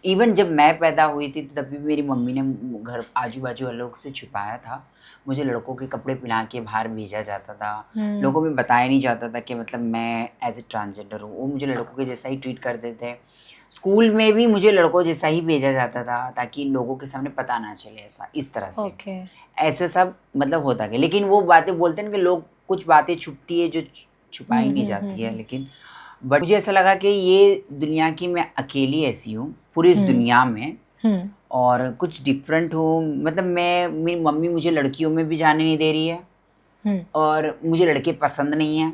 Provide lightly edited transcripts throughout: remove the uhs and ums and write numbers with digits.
Even जब मैं पैदा हुई थी तब भी मेरी मम्मी ने घर आजू बाजू वालों से छुपाया था। मुझे लड़कों के कपड़े पहना के बाहर भेजा जाता था। लोगों में बताया नहीं जाता था कि मतलब मैं एज ए ट्रांसजेंडर हूँ। वो मुझे लड़कों के जैसा ही ट्रीट करते थे। स्कूल में भी मुझे लड़कों जैसा ही भेजा जाता था ताकि लोगों के सामने पता ना चले, ऐसा इस तरह से ऐसे सब मतलब होता गया। लेकिन वो बातें बोलते हैं कि लोग कुछ बातें छुपती है जो छुपाई नहीं जाती है। लेकिन बट मुझे ऐसा लगा कि ये दुनिया की मैं अकेली ऐसी हूँ पूरी इस दुनिया में और कुछ डिफरेंट हूँ। मतलब मेरी मम्मी मुझे लड़कियों में भी जाने नहीं दे रही है और मुझे लड़के पसंद नहीं है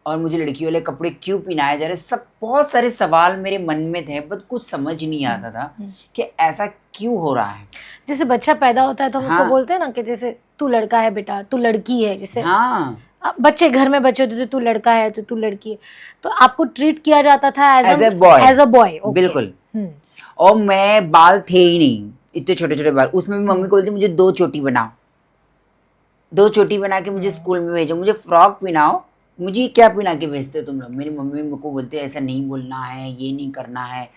और मुझे लड़कियों वाले कपड़े क्यों पहनाए जा रहे, सब बहुत सारे सवाल मेरे मन में थे बट कुछ समझ नहीं आता था कि ऐसा क्यों हो रहा है। जैसे बच्चा पैदा होता है तो हम उसको बोलते हैं ना कि जैसे तू लड़का है बेटा, तू लड़की है। जैसे बच्चे घर में बच्चे होते थे, तू लड़का है तो तू लड़की है, तो आपको ट्रीट किया जाता था एज अ बॉय। बिल्कुल। और मैं बाल थे ही नहीं, इतने छोटे छोटे बाल। उसमें भी मम्मी को बोलती मुझे 2 चोटी बनाओ, 2 चोटी बना के मुझे स्कूल में भेजो, मुझे फ्रॉक पहनाओ। मुझे क्या पहना के भेजते हो तुम लोग? मेरी मम्मी मेरे को बोलते ऐसा नहीं बोलना है, ये नहीं करना है।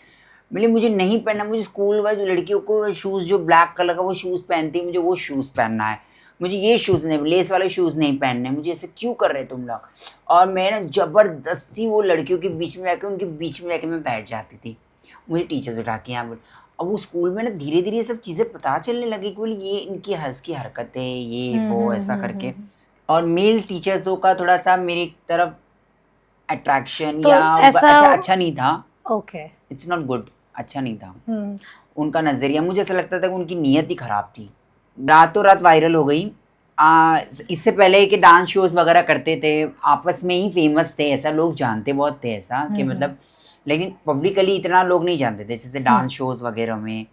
मुझे नहीं पहनना। मुझे स्कूल वाली लड़कियों को शूज़ जो ब्लैक कलर का वो शूज़ पहनती है, मुझे वो शूज़ पहनना है। मुझे ये शूज़ नहीं, लेस वाले शूज़ नहीं पहनने। मुझे ऐसे क्यों कर रहे तुम लोग? और मैं ना ज़बरदस्ती वो लड़कियों के बीच में जाकर उनके बीच में जाके मैं बैठ जाती थी। मुझे टीचर्स उठा के यहाँ बोल। अब वो स्कूल में ना धीरे धीरे सब चीज़ें पता चलने लगी कि बोले ये इनकी हंस की हरकतें, ये वो ऐसा करके। और मेल टीचर्सों का थोड़ा सा मेरी तरफ अट्रैक्शन तो या अच्छा नहीं था। ओके, इट्स नॉट गुड, अच्छा नहीं था। उनका नज़रिया, मुझे ऐसा लगता था कि उनकी नीयत ही ख़राब थी। रातों रात वायरल हो गई। इससे पहले कि डांस शोज़ वगैरह करते थे, आपस में ही फेमस थे, ऐसा लोग जानते बहुत थे ऐसा कि मतलब, लेकिन पब्लिकली इतना लोग नहीं जानते थे। जैसे डांस शोज़ वगैरह में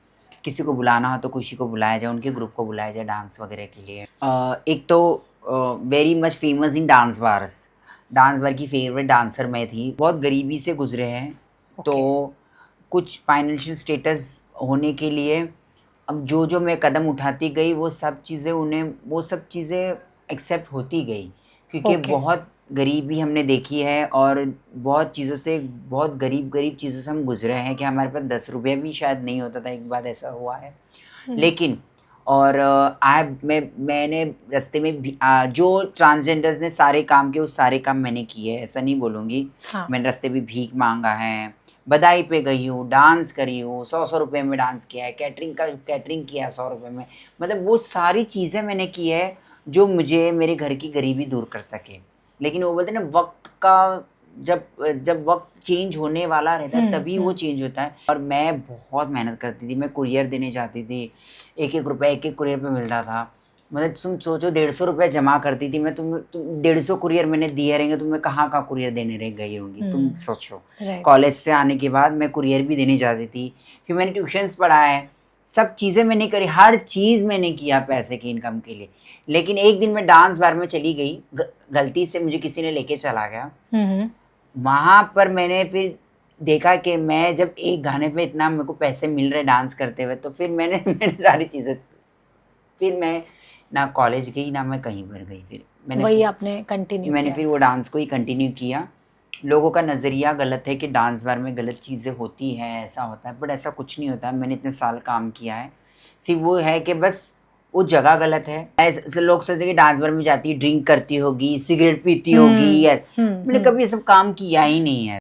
किसी को बुलाना हो तो खुशी को बुलाया जाए, उनके ग्रुप को बुलाया जाए डांस वगैरह के लिए। एक तो very much famous in dance bar की फेवरेट डांसर मैं थी। बहुत गरीबी से गुजरे हैं तो कुछ फाइनेंशियल स्टेटस होने के लिए अब जो मैं कदम उठाती गई वो सब चीज़ें एक्सेप्ट होती गई, क्योंकि बहुत गरीबी हमने देखी है और बहुत चीज़ों से, बहुत गरीब चीज़ों से हम गुजरे हैं कि हमारे पास 10 रुपये भी शायद नहीं होता था। एक बार ऐसा हुआ है। लेकिन और मैंने रास्ते में भी जो ट्रांसजेंडर्स ने सारे काम किए वो सारे काम मैंने किए, ऐसा नहीं बोलूँगी। मैंने रास्ते में भीख मांगा है, बधाई पे गई हूँ, डांस करी हूँ, 100 रुपये में डांस किया है, कैटरिंग किया 100 रुपये में। मतलब वो सारी चीज़ें मैंने की है जो मुझे मेरे घर की गरीबी दूर कर सके। लेकिन वो बोलते हैं ना, वक्त का जब वक्त चेंज होने वाला रहता है तभी वो चेंज होता है। और मैं बहुत मेहनत करती थी, मैं कुरियर देने जाती थी, 1-1 रुपये एक कुरियर पे मिलता था। मतलब तुम सोचो 150 रुपये जमा करती थी मैं। तुम 150 कुरियर मैंने दिए रहेंगे तो मैं कहाँ कुरियर देने रह गई होंगी, तुम सोचो। कॉलेज से आने के बाद मैं कुरियर भी देने जाती थी। फिर मैंने ट्यूशन्स पढ़ा है, सब चीज़ें मैंने करी, हर चीज़ मैंने किया पैसे की इनकम के लिए। लेकिन एक दिन मैं डांस बार में चली गई, गलती से मुझे किसी ने लेके चला गया। वहाँ पर मैंने फिर देखा कि मैं जब एक गाने पे इतना मेरे को पैसे मिल रहे डांस करते हुए, तो फिर मैंने सारी चीज़ें, फिर मैं ना कॉलेज गई ना मैं कहीं पर गई। फिर मैंने फिर वो डांस को ही कंटिन्यू किया। लोगों का नज़रिया गलत है कि डांस बार में गलत चीज़ें होती हैं, ऐसा होता है, बट ऐसा कुछ नहीं होता है। मैंने इतने साल काम किया है, सिर्फ वो है कि बस वो जगह गलत है। ऐसे लोग सोचते कि डांस बार में जाती ड्रिंक करती होगी, सिगरेट पीती होगी। मैंने कभी ये सब काम किया ही नहीं है।